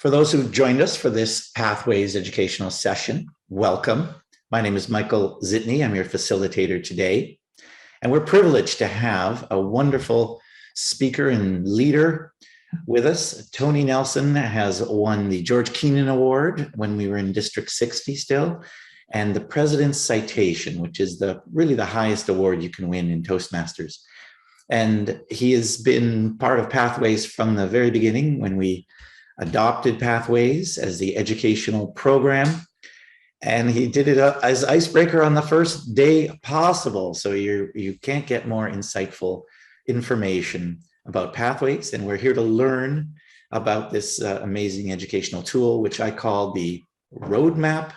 For those who've joined us for this Pathways educational session, welcome. My name is Michael Zitney. I'm your facilitator today. And we're privileged to have a wonderful speaker and leader with us. Tony Nelson has won the George Keenan Award when we were in District 60 still, and the President's Citation, which is really the highest award you can win in Toastmasters. And he has been part of Pathways from the very beginning when we adopted Pathways as the educational program. And he did it as icebreaker on the first day possible. So you can't get more insightful information about Pathways. And we're here to learn about this amazing educational tool, which I call the Roadmap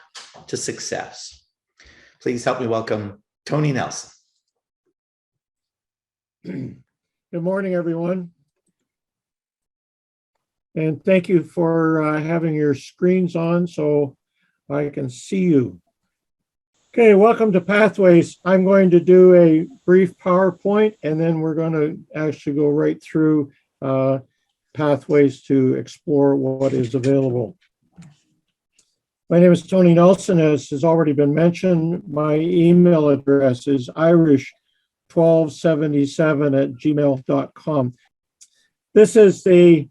to Success. Please help me welcome Tony Nelson. Good morning, everyone. And thank you for having your screens on so I can see you. Okay, welcome to Pathways. I'm going to do a brief PowerPoint, and then we're going to actually go right through Pathways to explore what is available. My name is Tony Nelson, as has already been mentioned. My email address is irish1277@gmail.com. This is the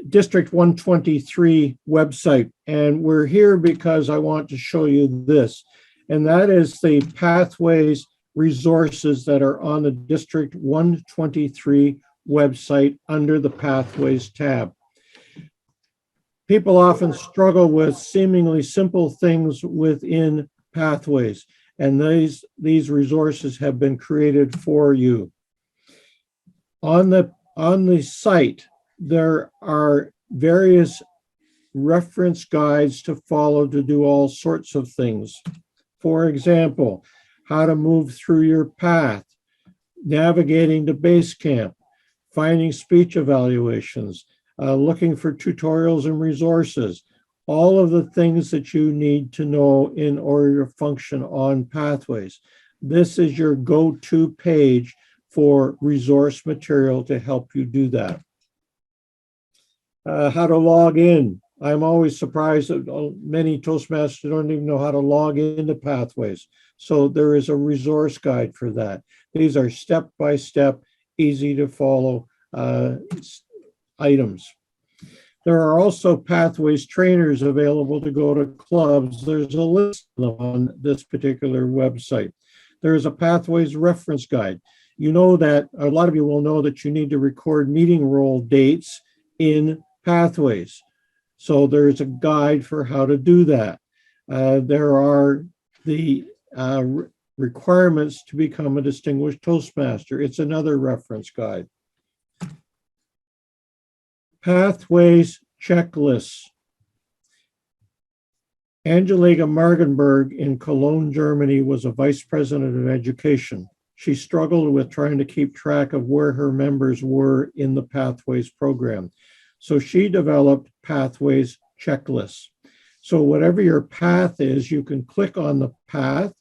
District 123 website, and we're here because I want to show you this, and that is the Pathways resources that are on the District 123 website under the Pathways tab. People often struggle with seemingly simple things within Pathways, and these resources have been created for you. On the site, there are various reference guides to follow to do all sorts of things. For example, how to move through your path, navigating to base camp, finding speech evaluations, looking for tutorials and resources, all of the things that you need to know in order to function on Pathways. This is your go-to page for resource material to help you do that. How to log in. I'm always surprised that many Toastmasters don't even know how to log into Pathways. So there is a resource guide for that. These are step-by-step, easy to follow items. There are also Pathways trainers available to go to clubs. There's a list of them on this particular website. There's a Pathways reference guide. You know that, a lot of you will know that you need to record meeting roll dates in Pathways. So there's a guide for how to do that. There are the requirements to become a distinguished Toastmaster. It's another reference guide. Pathways checklists. Angelika Margenberg in Cologne, Germany was a vice president of education. She struggled with trying to keep track of where her members were in the Pathways program. So she developed Pathways checklists. So whatever your path is, you can click on the path,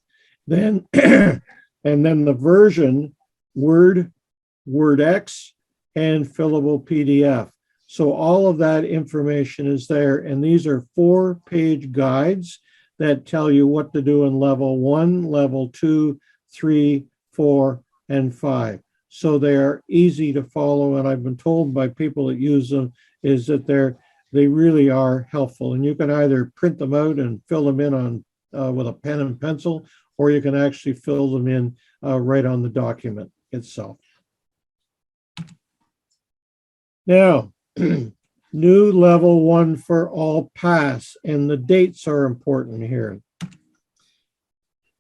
then and then the version, Word, WordX, and fillable PDF. So all of that information is there, and these are 4-page guides that tell you what to do in level 1, level 2, 3, 4, and 5. So they are easy to follow, and I've been told by people that use them is that they really are helpful. And you can either print them out and fill them in on with a pen and pencil, or you can actually fill them in right on the document itself. Now, new level 1 for all pass, and the dates are important here.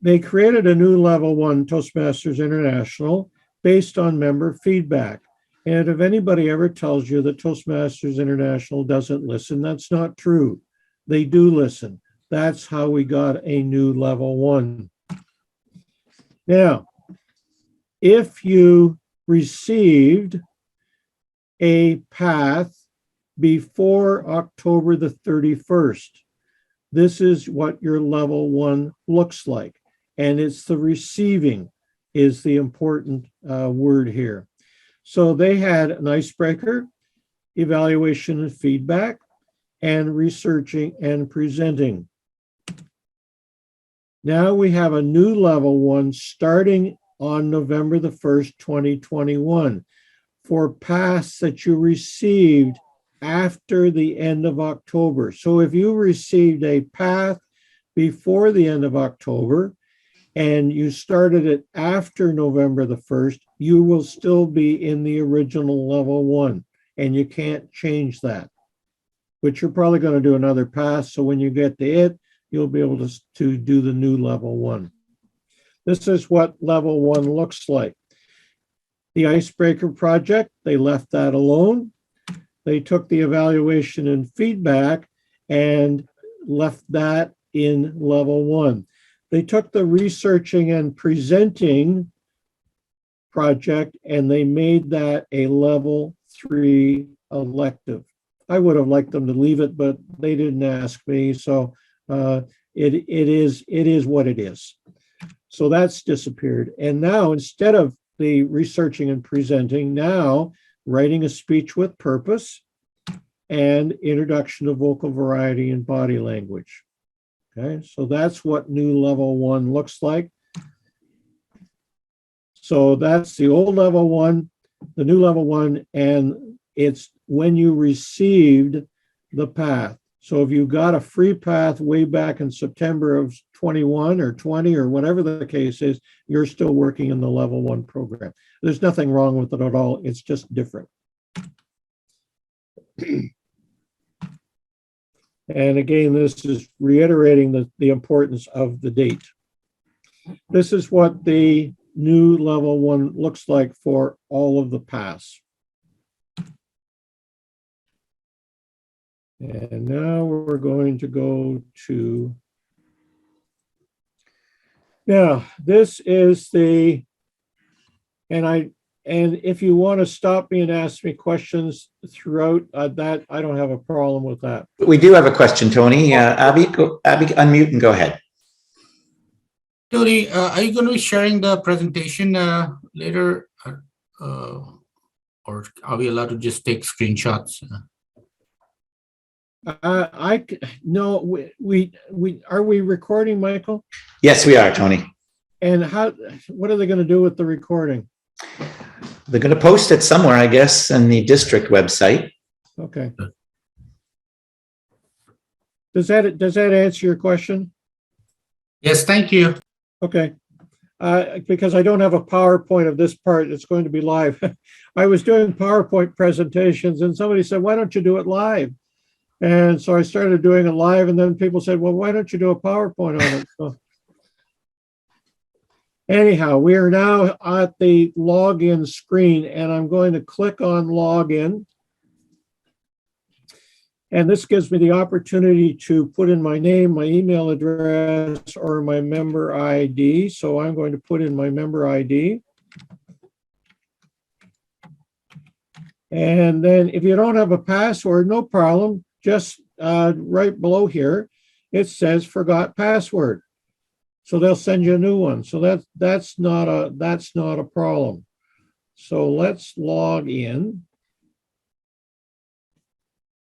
They created a new level 1 Toastmasters International based on member feedback. And if anybody ever tells you that Toastmasters International doesn't listen, that's not true. They do listen. That's how we got a new level 1. Now, if you received a path before October the 31st, this is what your level 1 looks like. And it's the receiving is the important word here. So they had an icebreaker. evaluation and feedback, and researching and presenting. Now we have a new level 1 starting on November the 1st, 2021 for paths that you received after the end of October. So if you received a path before the end of October and you started it after November the 1st, you will still be in the original level 1 and you can't change that. But you're probably going to do another pass. So when you get to it, you'll be able to do the new level 1. This is what level 1 looks like. The icebreaker project, they left that alone. They took the evaluation and feedback and left that in level 1. They took the researching and presenting project and they made that a level 3 elective. I would have liked them to leave it, but they didn't ask me. So it is what it is. So that's disappeared. And now instead of the researching and presenting, now writing a speech with purpose and introduction to vocal variety and body language. Okay, so that's what new level 1 looks like. So that's the old level 1, the new level 1, and it's when you received the path. So if you got a free path way back in September of 21 or 20 or whatever the case is, you're still working in the level 1 program. There's nothing wrong with it at all. It's just different. And again, this is reiterating the importance of the date. This is what the new level 1 looks like for all of the paths. And now we're going to go to, now this is the, and if you want to stop me and ask me questions throughout that, I don't have a problem with that. We do have a question, Tony. Abby, unmute and go ahead. Tony, are you going to be sharing the presentation later, or are we allowed to just take screenshots? No, are we recording, Michael? Yes, we are, Tony. And what are they going to do with the recording? They're going to post it somewhere, I guess, in the district website. Okay. Does that answer your question? Yes, thank you. Okay. Because I don't have a PowerPoint of this part, it's going to be live. I was doing PowerPoint presentations and somebody said, why don't you do it live? And so I started doing it live, and then people said, well, why don't you do a PowerPoint on it? So anyhow, we are now at the login screen, and I'm going to click on login. And this gives me the opportunity to put in my name, my email address, or my member ID. So I'm going to put in my member ID. And then if you don't have a password, no problem. Just right below here, it says forgot password. So they'll send you a new one. So that's not a problem. So let's log in.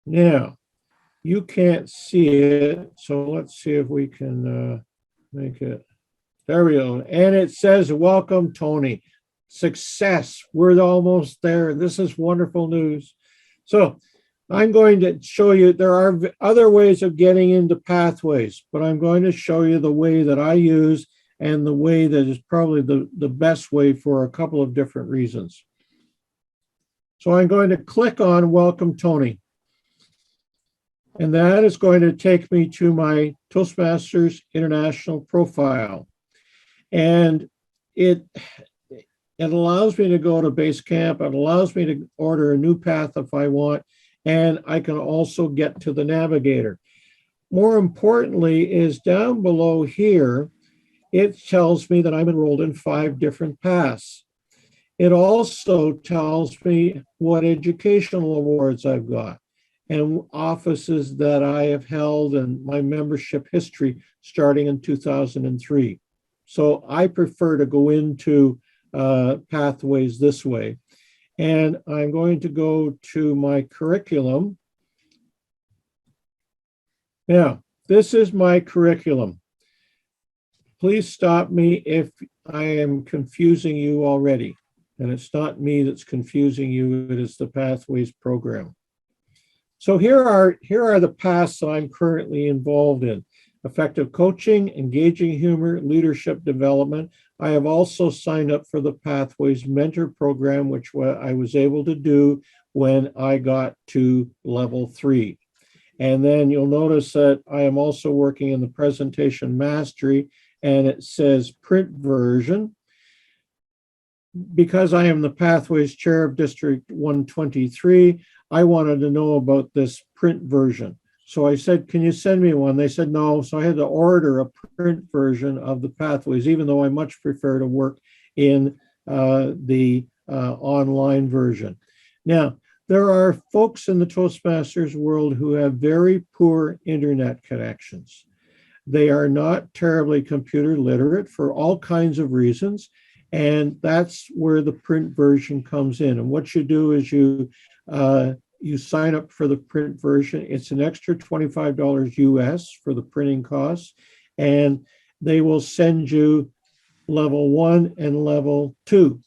Now, you can't see it, so let's see if we can make it. There we go. And it says, welcome, Tony. Success. We're almost there. This is wonderful news. So I'm going to show you, there are other ways of getting into pathways, but I'm going to show you the way that I use and the way that is probably the best way for a couple of different reasons. So I'm going to click on Welcome, Tony. And that is going to take me to my Toastmasters International profile. And it allows me to go to Basecamp. It allows me to order a new path if I want. And I can also get to the navigator. More importantly is down below here, it tells me that I'm enrolled in 5 different paths. It also tells me what educational awards I've got and offices that I have held and my membership history starting in 2003. So I prefer to go into pathways this way. And I'm going to go to my curriculum. Now, this is my curriculum. Please stop me if I am confusing you already. And it's not me that's confusing you, it is the Pathways program. So here are the paths that I'm currently involved in. Effective coaching, engaging humor, leadership development. I have also signed up for the Pathways Mentor program, which I was able to do when I got to level 3. And then you'll notice that I am also working in the presentation mastery, and it says print version. Because I am the Pathways Chair of District 123, I wanted to know about this print version. So I said, can you send me one? They said no. So I had to order a print version of the Pathways, even though I much prefer to work in the online version. Now, there are folks in the Toastmasters world who have very poor internet connections. They are not terribly computer literate for all kinds of reasons. And that's where the print version comes in. And what you do is you sign up for the print version. It's an extra $25 US for the printing costs. And they will send you level 1 and level 2.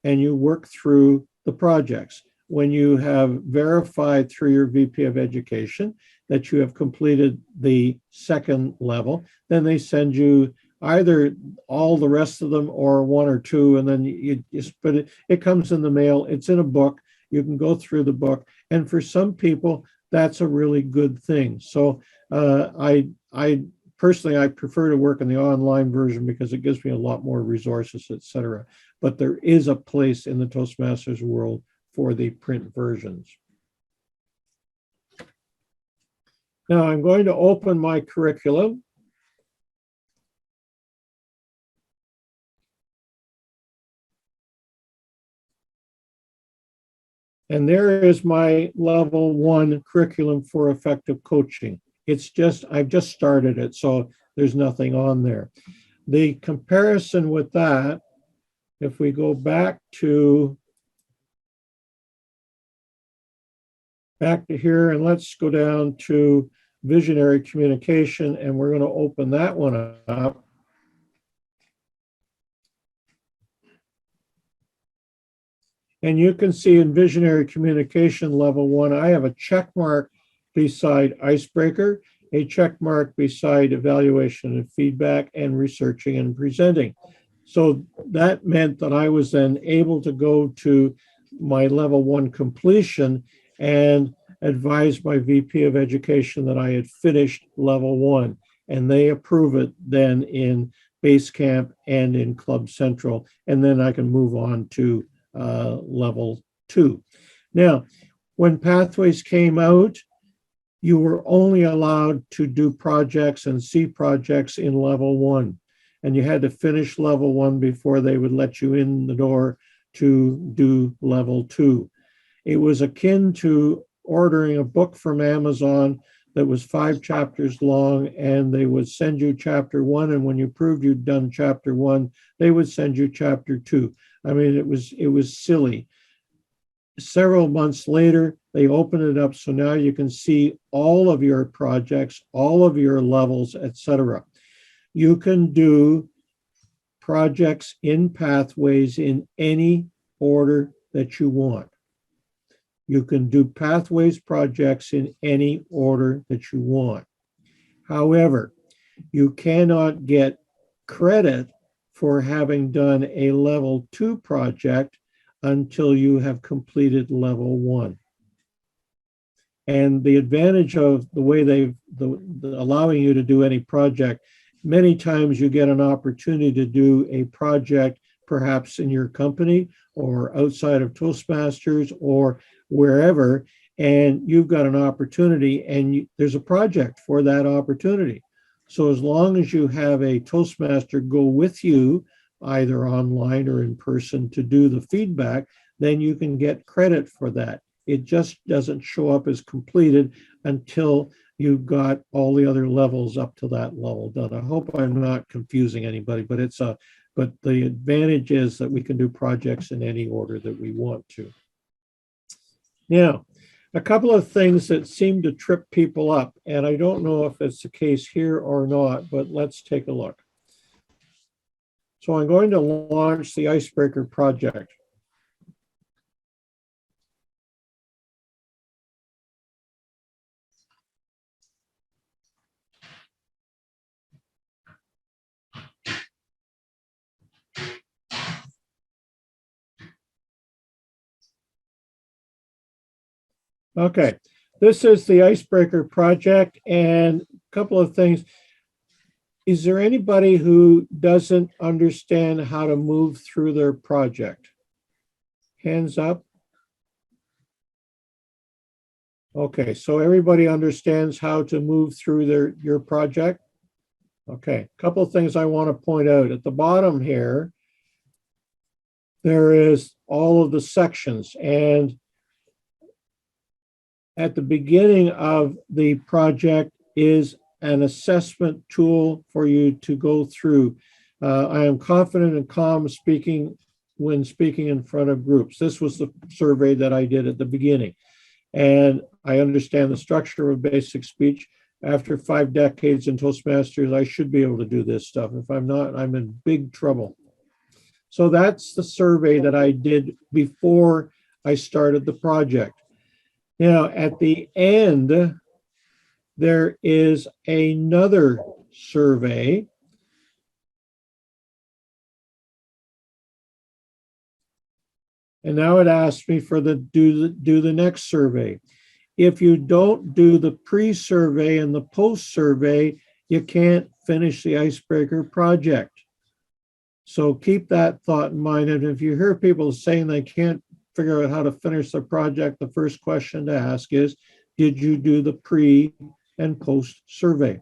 And you work through the projects. When you have verified through your VP of Education that you have completed the second level, then they send you either all the rest of them or 1 or 2, and then you but it comes in the mail. It's in a book. You can go through the book, and for some people, that's a really good thing. So I personally, I prefer to work in the online version because it gives me a lot more resources, etc. But there is a place in the Toastmasters world for the print versions. Now I'm going to open my curriculum. And there is my level 1 curriculum for effective coaching. I've just started it, so there's nothing on there. The comparison with that, if we go back to here, and let's go down to visionary communication, and we're going to open that one up. And you can see in visionary communication level 1, I have a check mark beside icebreaker, a check mark beside evaluation and feedback, and researching and presenting. So that meant that I was then able to go to my level 1 completion and advise my VP of Education that I had finished level 1, and they approve it then in Basecamp and in Club Central, and then I can move on to level 2. Now, when Pathways came out, you were only allowed to do projects and see projects in level 1, and you had to finish level 1 before they would let you in the door to do level 2. It was akin to ordering a book from Amazon that was 5 chapters long, and they would send you chapter 1, and when you proved you'd done chapter 1, they would send you chapter 2. I mean, it was silly. Several months later, they opened it up, so now you can see all of your projects, all of your levels, etc. You can do projects in Pathways in any order that you want. You can do Pathways projects in any order that you want. However, you cannot get credit for having done a level 2 project until you have completed level 1. And the advantage of the way they've allowing you to do any project, many times you get an opportunity to do a project perhaps in your company or outside of Toastmasters or wherever, and you've got an opportunity and there's a project for that opportunity. So as long as you have a Toastmaster go with you, either online or in person, to do the feedback, then you can get credit for that. It just doesn't show up as completed until you've got all the other levels up to that level done. I hope I'm not confusing anybody, but the advantage is that we can do projects in any order that we want to. Now, a couple of things that seem to trip people up, and I don't know if it's the case here or not, but let's take a look. So I'm going to launch the Icebreaker project. Okay, this is the Icebreaker project, and a couple of things. Is there anybody who doesn't understand how to move through their project? Hands up. Okay, so everybody understands how to move through your project? Okay, a couple of things I want to point out. At the bottom here, there is all of the sections, and at the beginning of the project is an assessment tool for you to go through. I am confident and calm when speaking in front of groups. This was the survey that I did at the beginning. And I understand the structure of basic speech. After 5 decades in Toastmasters, I should be able to do this stuff. If I'm not, I'm in big trouble. So that's the survey that I did before I started the project. Now, at the end, there is another survey. And now it asks me for do the next survey. If you don't do the pre-survey and the post-survey, you can't finish the Icebreaker project. So keep that thought in mind. And if you hear people saying they can't figure out how to finish the project, the first question to ask is, did you do the pre and post survey?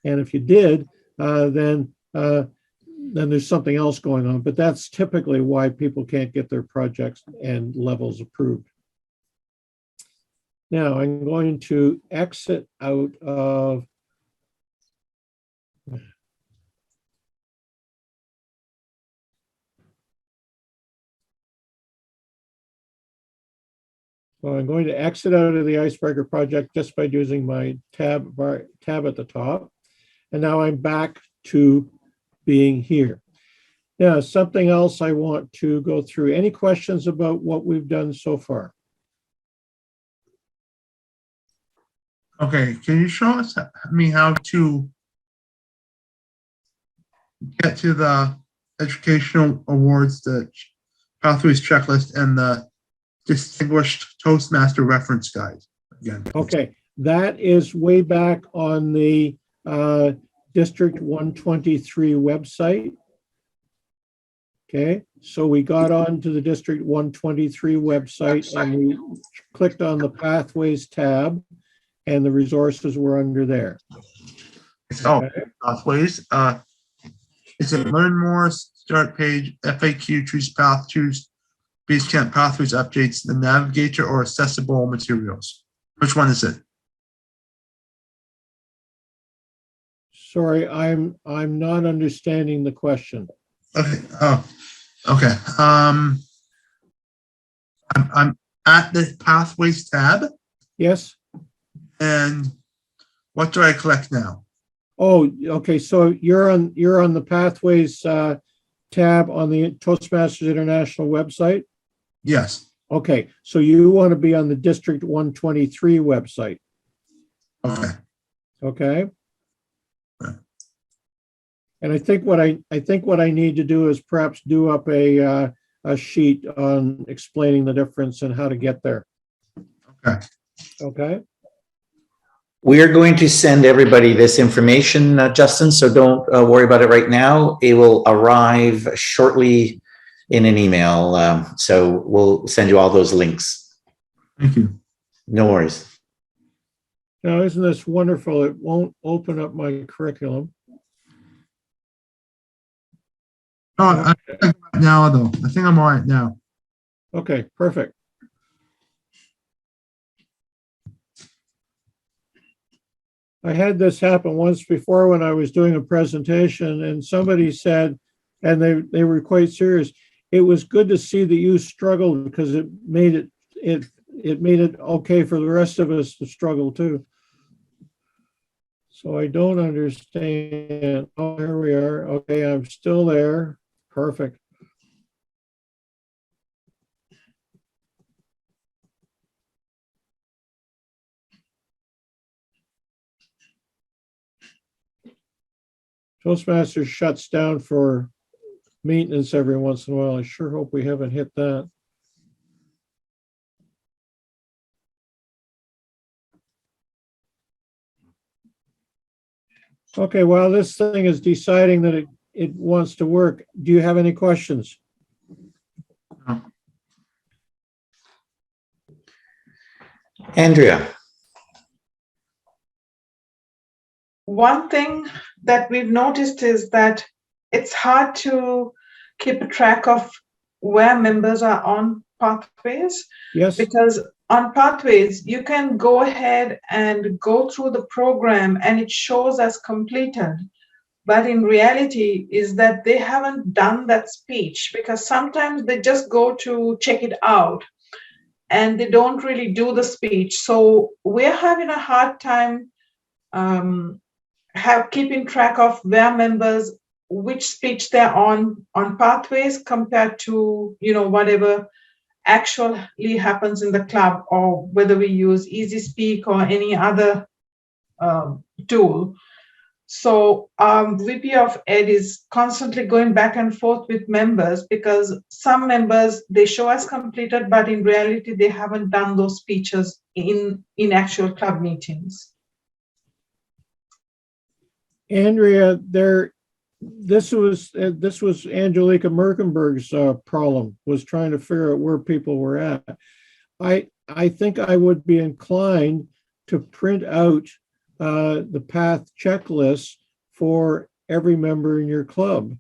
And if you did, then there's something else going on, but that's typically why people can't get their projects and levels approved. Now I'm going to exit out of So I'm going to exit out of the Icebreaker project just by using my tab at the top. And now I'm back to being here. Now, something else I want to go through. Any questions about what we've done so far? Okay, can you show us me how to get to the educational awards, the pathways checklist, and the distinguished Toastmaster reference guide again? Okay, that is way back on the District 123 website. Okay, so we got onto the District 123 website and we clicked on the Pathways tab and the resources were under there. Oh, pathways. Is it learn more, start page, FAQ, choose path, choose Basecamp pathways updates, the navigator, or accessible materials? Which one is it? Sorry, I'm not understanding the question. Okay. Oh, okay. I'm at the pathways tab, Yes? and what do I collect now? Oh, okay, so you're on the Pathways tab on the Toastmasters International website? Yes. Okay, so you want to be on the District 123 website, Okay. okay? Right. And I think what I need to do is perhaps do up a sheet on explaining the difference and how to get there. Okay. Okay. We are going to send everybody this information, Justin, so don't worry about it right now. It will arrive shortly in an email. So we'll send you all those links. Thank you. No worries. Now, isn't this wonderful? It won't open up my curriculum. Oh, I think I'm right now, though. I think I'm all right now. Okay, perfect. I had this happen once before when I was doing a presentation and somebody said, and they were quite serious, it was good to see that you struggled because it made it it made it okay for the rest of us to struggle too. So I don't understand. Oh, here we are. Okay, I'm still there. Perfect. Toastmasters shuts down for maintenance every once in a while. I sure hope we haven't hit that. Okay, while this thing is deciding that it wants to work, do you have any questions? Andrea. One thing that we've noticed is that it's hard to keep a track of where members are on pathways. Yes. Because on pathways, you can go ahead and go through the program and it shows as completed. But in reality is that they haven't done that speech, because sometimes they just go to check it out and they don't really do the speech. So we're having a hard time keeping track of where members, which speech they're on pathways compared to, whatever actually happens in the club, or whether we use Easy Speak or any other tool. So VP of Ed is constantly going back and forth with members, because some members, they show as completed, but in reality, they haven't done those speeches in actual club meetings. Andrea, this was Angelica Merkenberg's problem, was trying to figure out where people were at. I think I would be inclined to print out the path checklist for every member in your club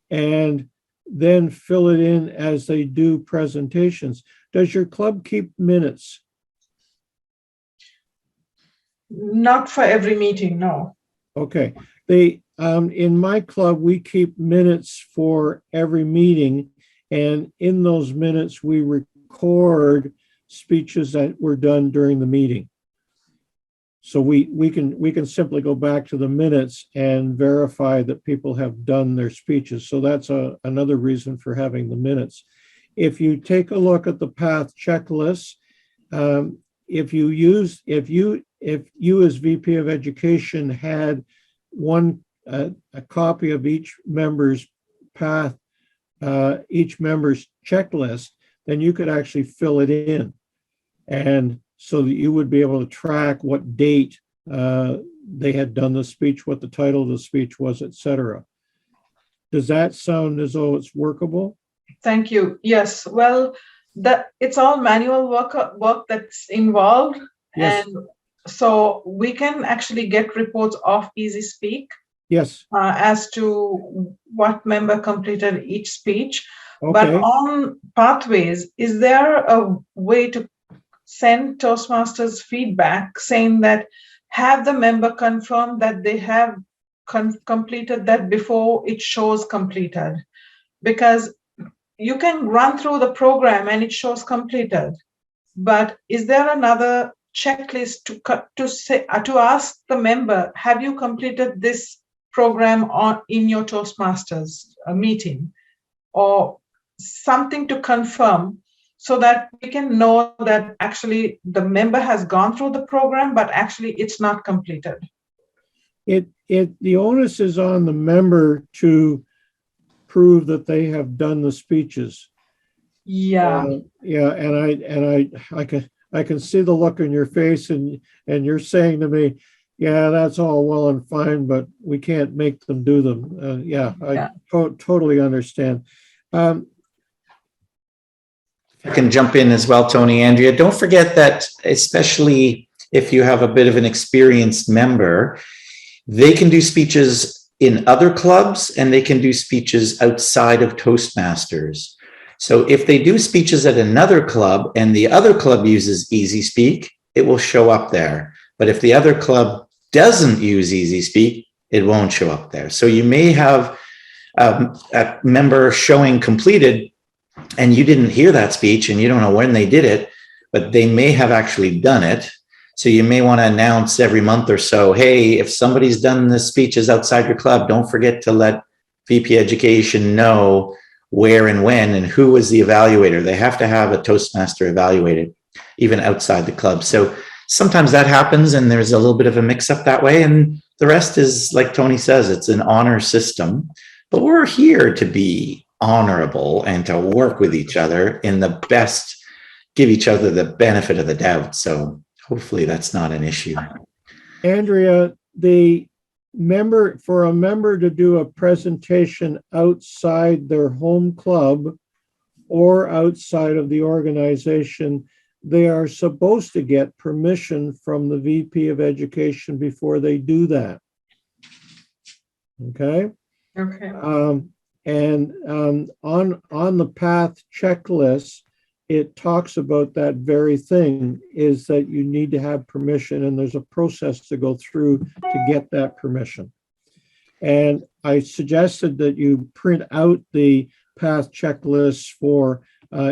and then fill it in as they do presentations. Does your club keep minutes? Not for every meeting, no. Okay. In my club, we keep minutes for every meeting, and in those minutes, we record speeches that were done during the meeting. So we can simply go back to the minutes and verify that people have done their speeches. So that's another reason for having the minutes. If you take a look at the path checklist, if you as VP of Education had a copy of each member's path, each member's checklist, then you could actually fill it in, and so that you would be able to track what date they had done the speech, what the title of the speech was, etc. Does that sound as though it's workable? Thank you. Yes. Well, it's all manual work that's involved. Yes. And so we can actually get reports off Easy Speak. Yes. As to what member completed each speech. Okay. But on pathways, is there a way to send Toastmasters feedback saying that have the member confirm that they have completed that before it shows completed? Because you can run through the program and it shows completed, but is there another checklist to ask the member, have you completed this program in your Toastmasters meeting, or something to confirm, so that we can know that actually the member has gone through the program, but actually it's not completed? The onus is on the member to prove that they have done the speeches. Yeah. And I can see the look in your face, and you're saying to me, yeah, that's all well and fine, but we can't make them do them. I totally understand. I can jump in as well, Tony. Andrea, don't forget that, especially if you have a bit of an experienced member, they can do speeches in other clubs and they can do speeches outside of Toastmasters. So if they do speeches at another club and the other club uses Easy Speak, it will show up there. But if the other club doesn't use Easy Speak, it won't show up there. So you may have a member showing completed and you didn't hear that speech and you don't know when they did it, but they may have actually done it. So you may want to announce every month or so, hey, if somebody's done the speeches outside your club, don't forget to let VP Education know where and when and who is the evaluator. They have to have a Toastmaster evaluated, even outside the club. So sometimes that happens and there's a little bit of a mix up that way. And the rest is, like Tony says, it's an honor system, but we're here to be honorable and to work with each other in the best, give each other the benefit of the doubt. So hopefully that's not an issue. Andrea, for a member to do a presentation outside their home club or outside of the organization, they are supposed to get permission from the VP of Education before they do that. Okay? Okay. On the PATH checklist, it talks about that very thing, is that you need to have permission, and there's a process to go through to get that permission. And I suggested that you print out the PATH checklists for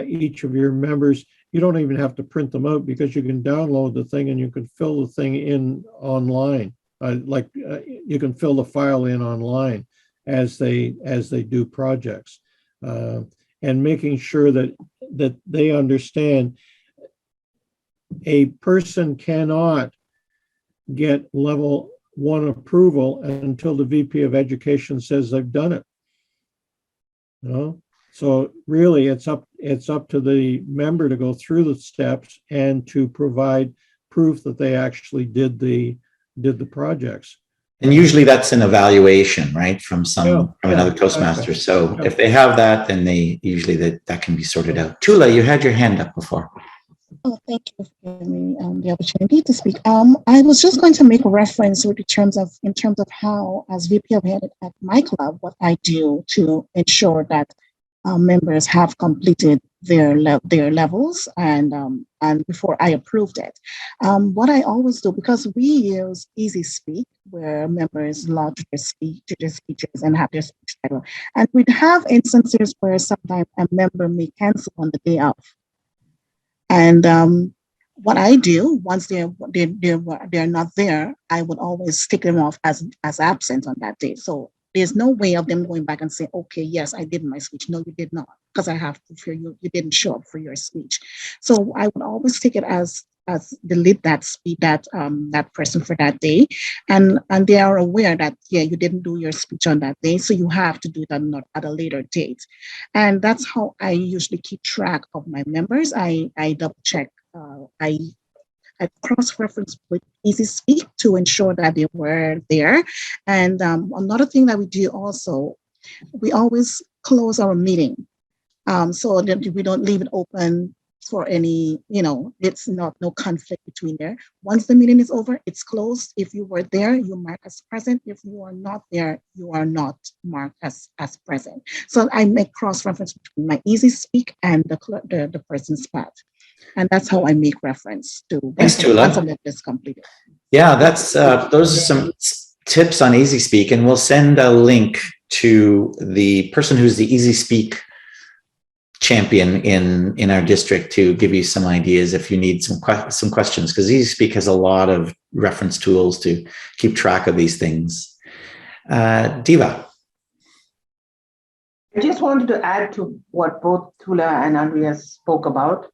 each of your members. You don't even have to print them out because you can download the thing and you can fill the thing in online. You can fill the file in online as they do projects, and making sure that they understand a person cannot get level 1 approval until the VP of Education says they've done it. You know? So really, it's up to the member to go through the steps and to provide proof that they actually did the projects. And usually that's an evaluation, right, from another Toastmaster. So if they have that, then they usually that can be sorted out. Tula, you had your hand up before. Oh, thank you for giving me the opportunity to speak. I was just going to make a reference in terms of how, as VP of Ed at my club, what I do to ensure that members have completed their levels and before I approved it. What I always do, because we use Easy Speak, where members lodge their speeches and have their speech title, and we'd have instances where sometimes a member may cancel on the day of. And what I do once they're not there, I would always tick them off as absent on that day. So there's no way of them going back and saying, okay, yes, I did my speech. No, you did not, because I have to feel you didn't show up for your speech. So I would always take it as delete that person for that day, and they are aware that you didn't do your speech on that day, so you have to do that at a later date. And that's how I usually keep track of my members. I double check. I cross-reference with Easy Speak to ensure that they were there. And another thing that we do also, we always close our meeting so that we don't leave it open for any, it's no conflict between there. Once the meeting is over, it's closed. If you were there, you mark as present. If you are not there, you are not marked as present. So I make cross-reference between my Easy Speak and the person's PATH. And that's how I make reference to once a member is completed. Yeah, that's those are some tips on Easy Speak, and we'll send a link to the person who's the Easy Speak champion in our district to give you some ideas if you need some questions, because Easy Speak has a lot of reference tools to keep track of these things. Diva. I just wanted to add to what both Tula and Andrea spoke about.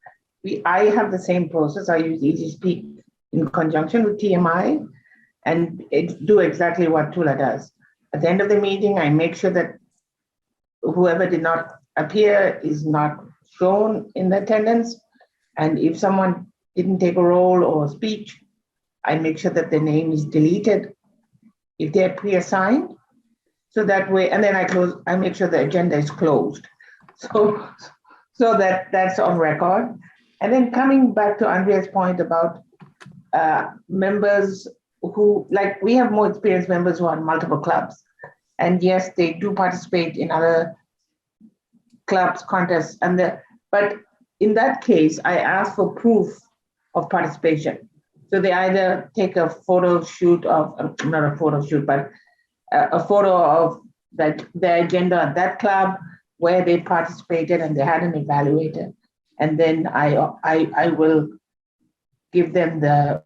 I have the same process. I use Easy Speak in conjunction with TMI and do exactly what Tula does. At the end of the meeting, I make sure that whoever did not appear is not shown in the attendance. And if someone didn't take a role or speech, I make sure that the name is deleted if they're pre-assigned. So that way, and then I make sure the agenda is closed. So that's on record. And then coming back to Andrea's point about members who, like, we have more experienced members who are in multiple clubs. And yes, they do participate in other clubs, contests, but in that case, I ask for proof of participation. So they either take a photo shoot of, not a photo shoot, but a photo of their agenda at that club where they participated and they had an evaluator. And then I will give them the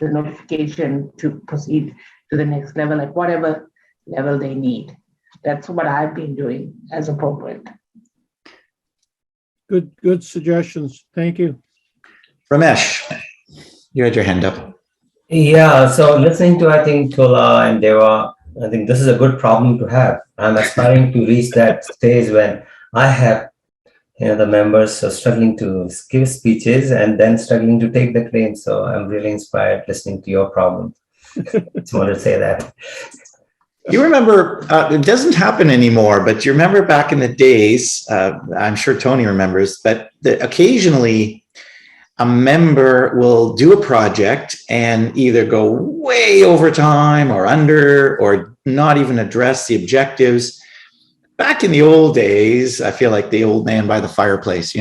notification to proceed to the next level at whatever level they need. That's what I've been doing as appropriate. Good suggestions. Thank you. Ramesh, you had your hand up. Yeah, so listening to, I think, Tula and Deva, I think this is a good problem to have. I'm aspiring to reach that stage when I have, the members are struggling to give speeches and then struggling to take the claims. So I'm really inspired listening to your problem. Just wanted to say that. You remember, it doesn't happen anymore, but you remember back in the days, I'm sure Tony remembers, but occasionally a member will do a project and either go way over time or under, or not even address the objectives. Back in the old days, I feel like the old man by the fireplace,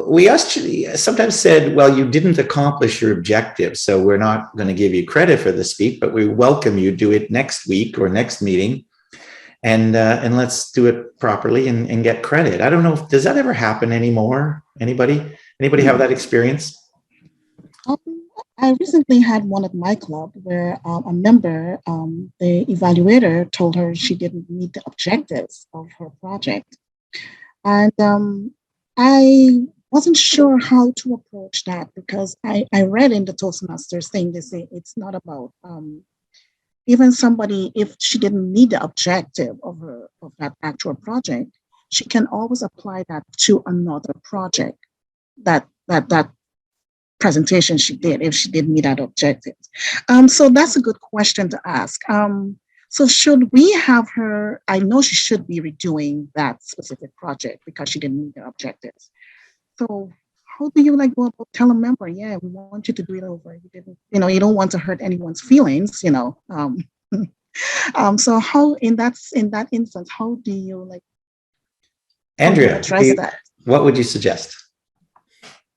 we actually sometimes said, well, you didn't accomplish your objective, so we're not going to give you credit for the speak, but we welcome you do it next week or next meeting, and let's do it properly and get credit. I don't know, does that ever happen anymore? Anybody have that experience? I recently had one at my club where a member, the evaluator told her she didn't meet the objectives of her project. And I wasn't sure how to approach that, because I read in the Toastmasters thing, they say it's not about even somebody, if she didn't meet the objective of that actual project, she can always apply that to another project that presentation she did, if she did meet that objective. So that's a good question to ask. So should we have her, I know she should be redoing that specific project because she didn't meet the objectives. So how do you go about tell a member, yeah, we want you to do it over. You didn't, you don't want to hurt anyone's feelings, so how in that instance, how do you Andrea, address that? What would you suggest?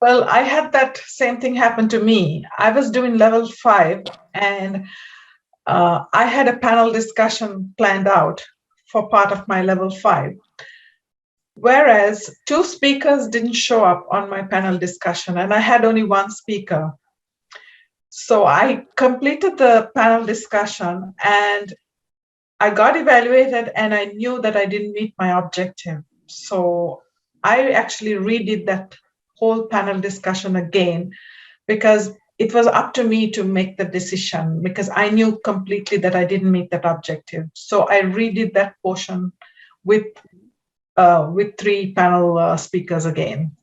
Well, I had that same thing happen to me. I was doing level 5, and I had a panel discussion planned out for part of my level 5. Whereas 2 speakers didn't show up on my panel discussion, and I had only 1 speaker. So I completed the panel discussion and I got evaluated, and I knew that I didn't meet my objective. So I actually redid that whole panel discussion again, because it was up to me to make the decision, because I knew completely that I didn't meet that objective. So I redid that portion with 3 panel speakers again.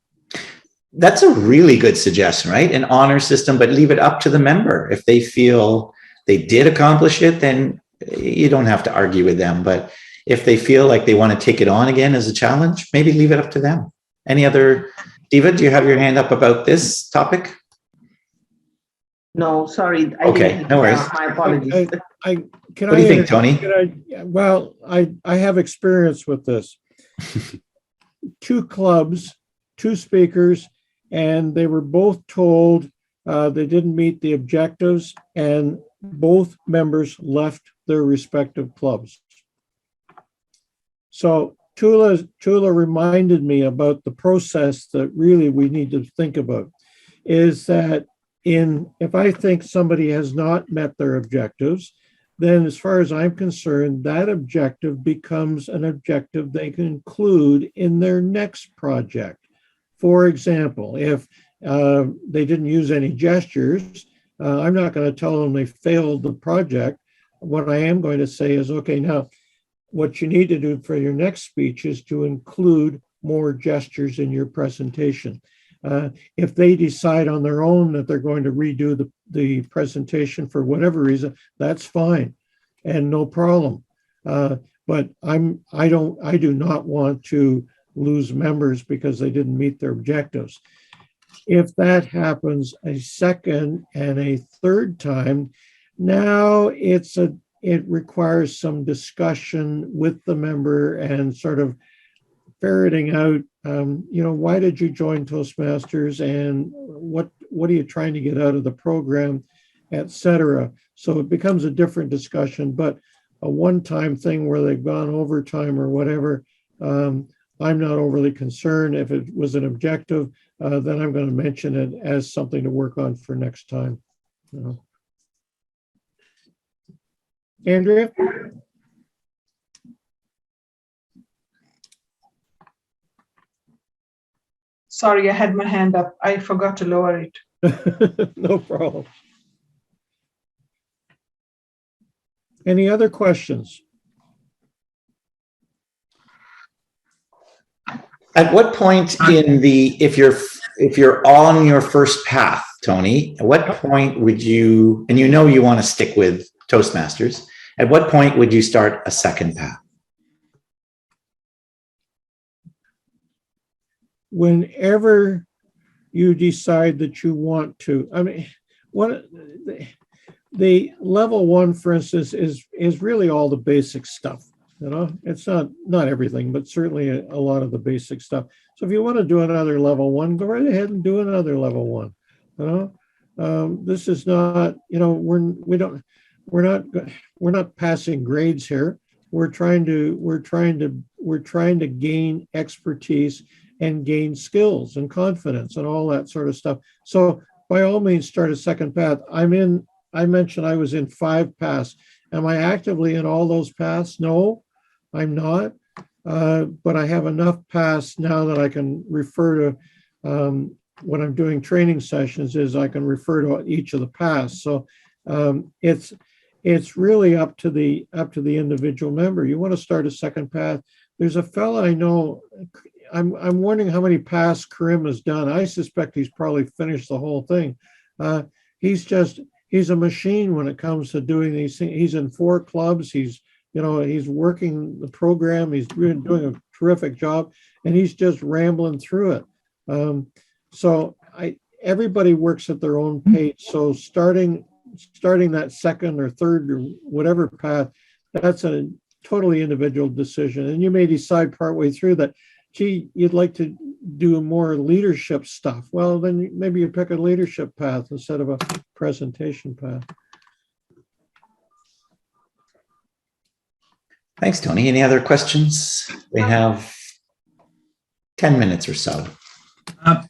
That's a really good suggestion, right? An honor system, but leave it up to the member. If they feel they did accomplish it, then you don't have to argue with them. But if they feel like they want to take it on again as a challenge, maybe leave it up to them. Any other, Diva, do you have your hand up about this topic? No, sorry. Okay, no worries. My apologies. What do you think, Tony? Well, I have experience with this. 2 clubs, 2 speakers, and they were both told they didn't meet the objectives, and both members left their respective clubs. So Tula reminded me about the process that really we need to think about, is that if I think somebody has not met their objectives, then as far as I'm concerned, that objective becomes an objective they can include in their next project. For example, if they didn't use any gestures, I'm not going to tell them they failed the project. What I am going to say is, okay, now what you need to do for your next speech is to include more gestures in your presentation. If they decide on their own that they're going to redo the presentation for whatever reason, that's fine and no problem. But I do not want to lose members because they didn't meet their objectives. If that happens a second and a third time, now it requires some discussion with the member and sort of ferreting out, why did you join Toastmasters, and what are you trying to get out of the program, etc. So it becomes a different discussion. But a one-time thing where they've gone overtime or whatever, I'm not overly concerned. If it was an objective, then I'm going to mention it as something to work on for next time. You know. Andrea? Sorry, I had my hand up. I forgot to lower it. No problem. Any other questions? At what point in the, if you're on your first path, Tony, at what point would you, and you know you want to stick with Toastmasters, at what point would you start a second path? Whenever you decide that you want to. I mean, what the level one, for instance, is really all the basic stuff. You know, it's not everything, but certainly a lot of the basic stuff. So if you want to do another level one, go right ahead and do another level one. You know, this is not, you know, we're not passing grades here. We're trying to gain expertise and gain skills and confidence and all that sort of stuff. So by all means, start a second path. I mentioned I was in 5 paths. Am I actively in all those paths? No, I'm not. But I have enough paths now that I can refer to, when I'm doing training sessions, is I can refer to each of the paths. So it's really up to the individual member. You want to start a second path. There's a fella I know. I'm wondering how many paths Karim has done. I suspect he's probably finished the whole thing. He's a machine when it comes to doing these things. He's in 4 clubs. He's working the program. He's really doing a terrific job, and he's just rambling through it. So everybody works at their own pace. So starting that second or third or whatever path, that's a totally individual decision. And you may decide partway through that, gee, you'd like to do more leadership stuff. Well, then maybe you pick a leadership path instead of a presentation path. Thanks, Tony. Any other questions? We have 10 minutes or so.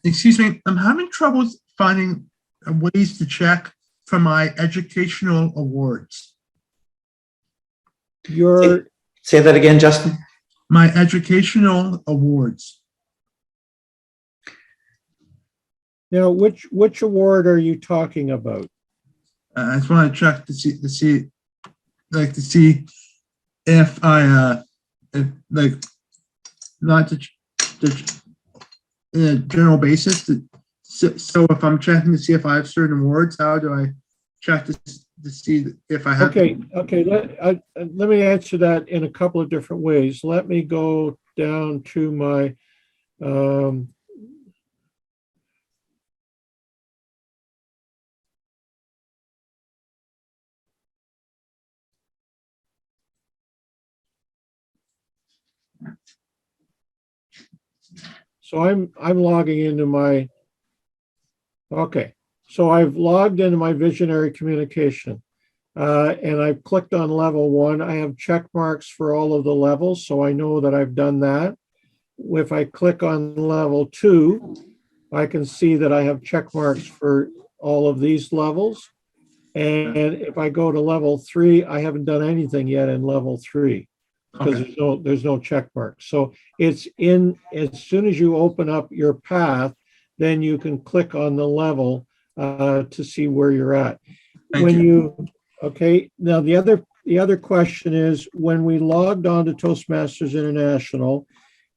Excuse me, I'm having trouble finding ways to check for my educational awards. Say that again, Justin. My educational awards. Now, which award are you talking about? I just want to check to see if I not to in a general basis. So if I'm checking to see if I have certain awards, how do I check to see if I have? Okay. Let me answer that in a couple of different ways. Let me go down to my so I'm logging into my, okay. So I've logged into my visionary communication and I've clicked on level 1. I have check marks for all of the levels, so I know that I've done that. If I click on level 2, I can see that I have check marks for all of these levels. And if I go to level 3, I haven't done anything yet in level 3 because there's no check mark. So it's in, as soon as you open up your path, then you can click on the level to see where you're at. Okay. Now the other question is, when we logged on to Toastmasters International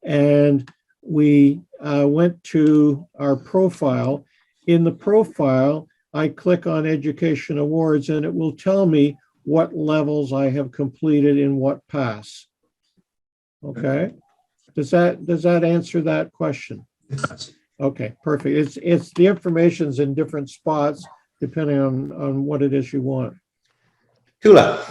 and we went to our profile, in the profile, I click on Education Awards and it will tell me what levels I have completed in what paths. Okay. Does that answer that question? Yes. Okay, perfect. It's the information's in different spots depending on what it is you want. Tula.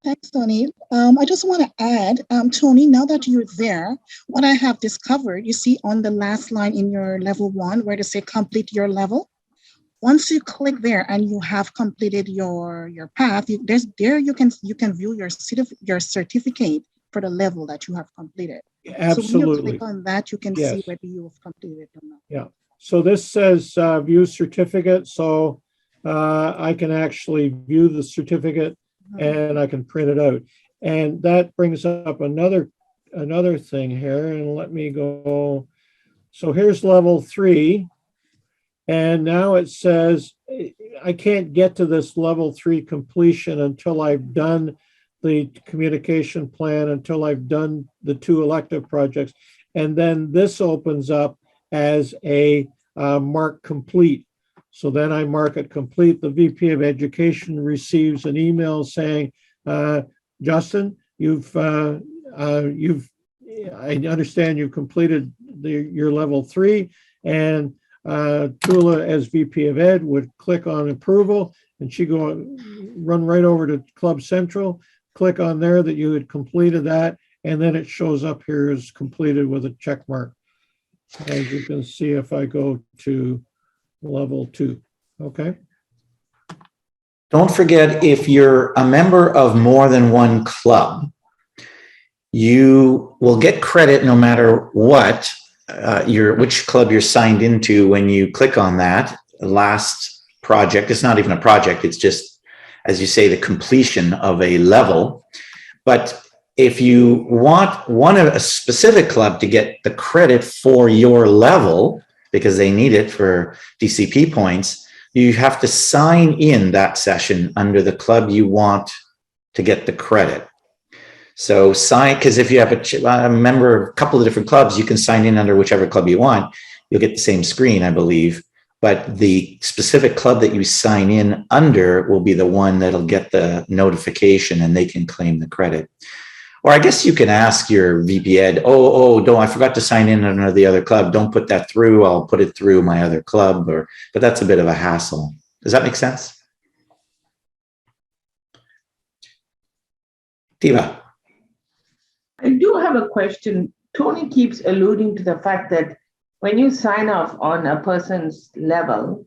Thanks, Tony. I just want to add, Tony, now that you're there, what I have discovered, you see on the last line in your level 1 where they say complete your level. Once you click there and you have completed your path, you can view your certificate for the level that you have completed. So when you Absolutely. click on that, you can Yes. see whether you have completed or not. So this says view certificate. So I can actually view the certificate and I can print it out. And that brings up another thing here. And let me go. So here's level 3. And now it says I can't get to this level 3 completion until I've done the communication plan, until I've done the 2 elective projects. And then this opens up as a mark complete. So then I mark it complete. The VP of Education receives an email saying, Justin, I understand you've completed your level 3, and Tula, as VP of Ed, would click on approval, and she run right over to Club Central, click on there that you had completed that, and then it shows up here as completed with a check mark. As you can see, if I go to level 2, okay? Don't forget, if you're a member of more than one club, you will get credit no matter what which club you're signed into. When you click on that last project, it's not even a project, it's just, as you say, the completion of a level. But if you want a specific club to get the credit for your level, because they need it for DCP points, you have to sign in that session under the club you want to get the credit. So sign, because if you have a member of a couple of different clubs, you can sign in under whichever club you want. You'll get the same screen, I believe, but the specific club that you sign in under will be the one that'll get the notification and they can claim the credit. Or I guess you can ask your VP Ed, I forgot to sign in under the other club. Don't put that through. I'll put it through my other club. But that's a bit of a hassle. Does that make sense? Diva. I do have a question. Tony keeps alluding to the fact that when you sign off on a person's level,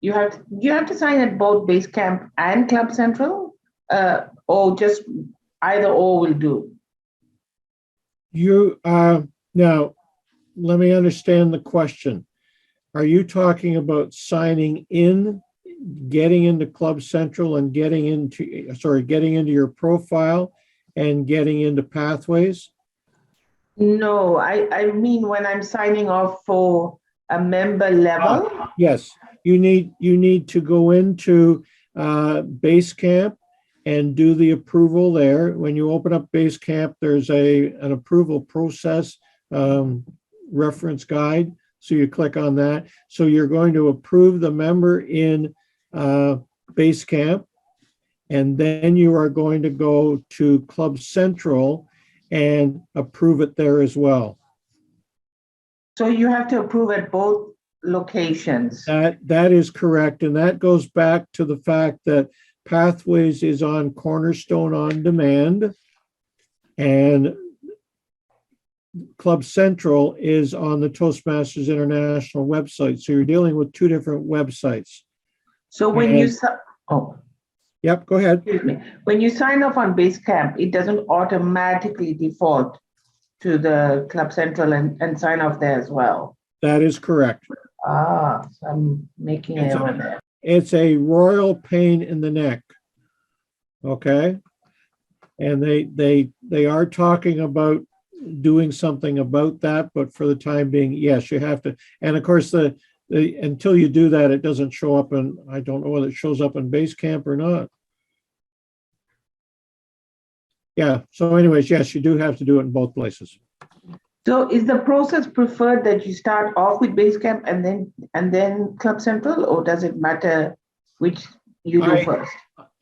you have to sign at both Basecamp and Club Central, or just either or will do? Now, let me understand the question. Are you talking about signing in, getting into Club Central and getting into your profile and getting into Pathways? No, I mean when I'm signing off for a member level. Yes, you need to go into Basecamp and do the approval there. When you open up Basecamp, there's an approval process reference guide. So you click on that. So you're going to approve the member in Basecamp, and then you are going to go to Club Central and approve it there as well. So you have to approve at both locations. That is correct. And that goes back to the fact that Pathways is on Cornerstone On Demand, and Club Central is on the Toastmasters International website. So you're dealing with 2 different websites. So when Yep, go ahead. Excuse me. When you sign off on Basecamp, it doesn't automatically default to the Club Central and sign off there as well. That is correct. So I'm making it over there. It's a royal pain in the neck. Okay. And they are talking about doing something about that, but for the time being, yes, you have to. And of course, until you do that, it doesn't show up in, I don't know whether it shows up in Basecamp or not. Yeah. So anyways, yes, you do have to do it in both places. So is the process preferred that you start off with Basecamp and then Club Central, or does it matter which you do first?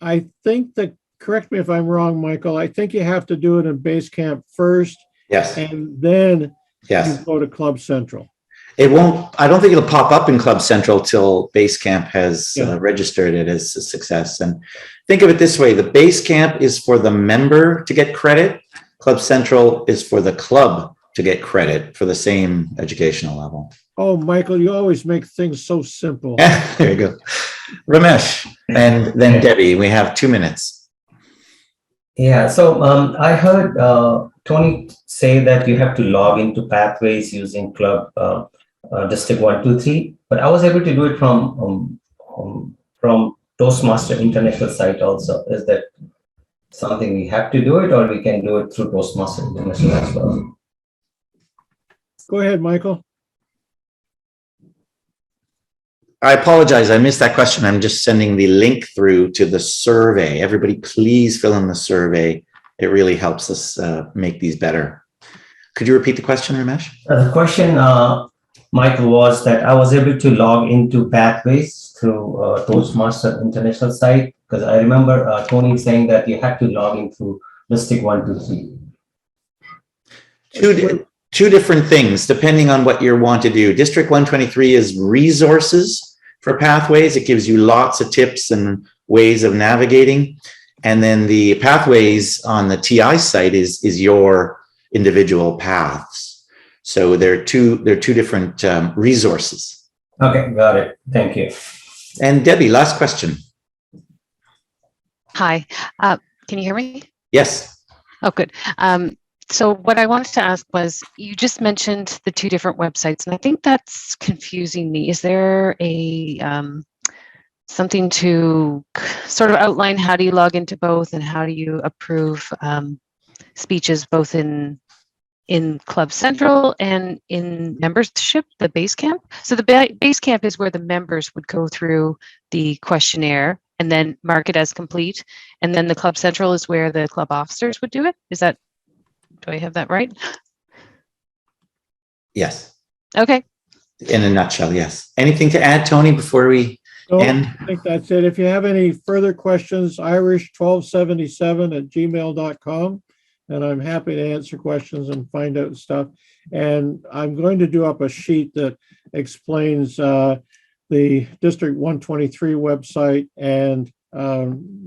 I think that, correct me if I'm wrong, Michael, I think you have to do it in Basecamp first. Yes. And then Yes. you go to Club Central. It won't, I don't think it'll pop up in Club Central till Basecamp has registered it as a success. And think of it this way, the Basecamp is for the member to get credit. Club Central is for the club to get credit for the same educational level. Oh, Michael, you always make things so simple. There you go. Ramesh, and then Debbie, we have 2 minutes. Yeah, so I heard Tony say that you have to log into Pathways using Club District 123, but I was able to do it from Toastmaster International site also. Is that something we have to do it, or we can do it through Toastmaster International as well? Go ahead, Michael. I apologize. I missed that question. I'm just sending the link through to the survey. Everybody, please fill in the survey. It really helps us make these better. Could you repeat the question, Ramesh? The question, Michael, was that I was able to log into Pathways through Toastmaster International site, because I remember Tony saying that you had to log in through District 123. Two different things, depending on what you want to do. District 123 is resources for Pathways. It gives you lots of tips and ways of navigating. And then the Pathways on the TI site is your individual paths. So they're two different resources. Okay, got it. Thank you. And Debbie, last question. Hi, can you hear me? Yes. Oh, good. So what I wanted to ask was, you just mentioned the two different websites, and I think that's confusing me. Is there a something to sort of outline how do you log into both, and how do you approve speeches both in Club Central and in membership, the Basecamp? So the Basecamp is where the members would go through the questionnaire and then mark it as complete, and then the Club Central is where the club officers would do it. Do I have that right? Yes. Okay. In a nutshell, yes. Anything to add, Tony, before we end? I think that's it. If you have any further questions, irish1277@gmail.com, and I'm happy to answer questions and find out stuff. And I'm going to do up a sheet that explains the District 123 website and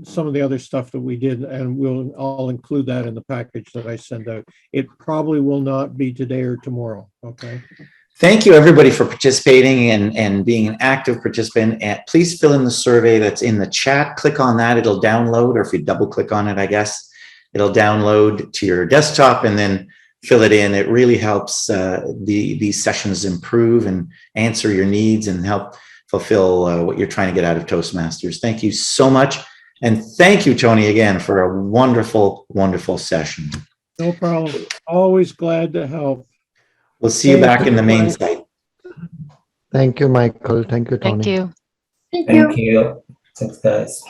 some of the other stuff that we did, and I'll include that in the package that I send out. It probably will not be today or tomorrow. Okay. Thank you, everybody, for participating and being an active participant. And please fill in the survey that's in the chat. Click on that. It'll download, or if you double click on it, I guess, it'll download to your desktop, and then fill it in. It really helps these sessions improve and answer your needs and help fulfill what you're trying to get out of Toastmasters. Thank you so much. And thank you, Tony, again, for a wonderful, wonderful session. No problem. Always glad to help. We'll see you back in the main site. Thank you, Michael. Thank you, Tony. Thank you. Thank you. Thanks, guys.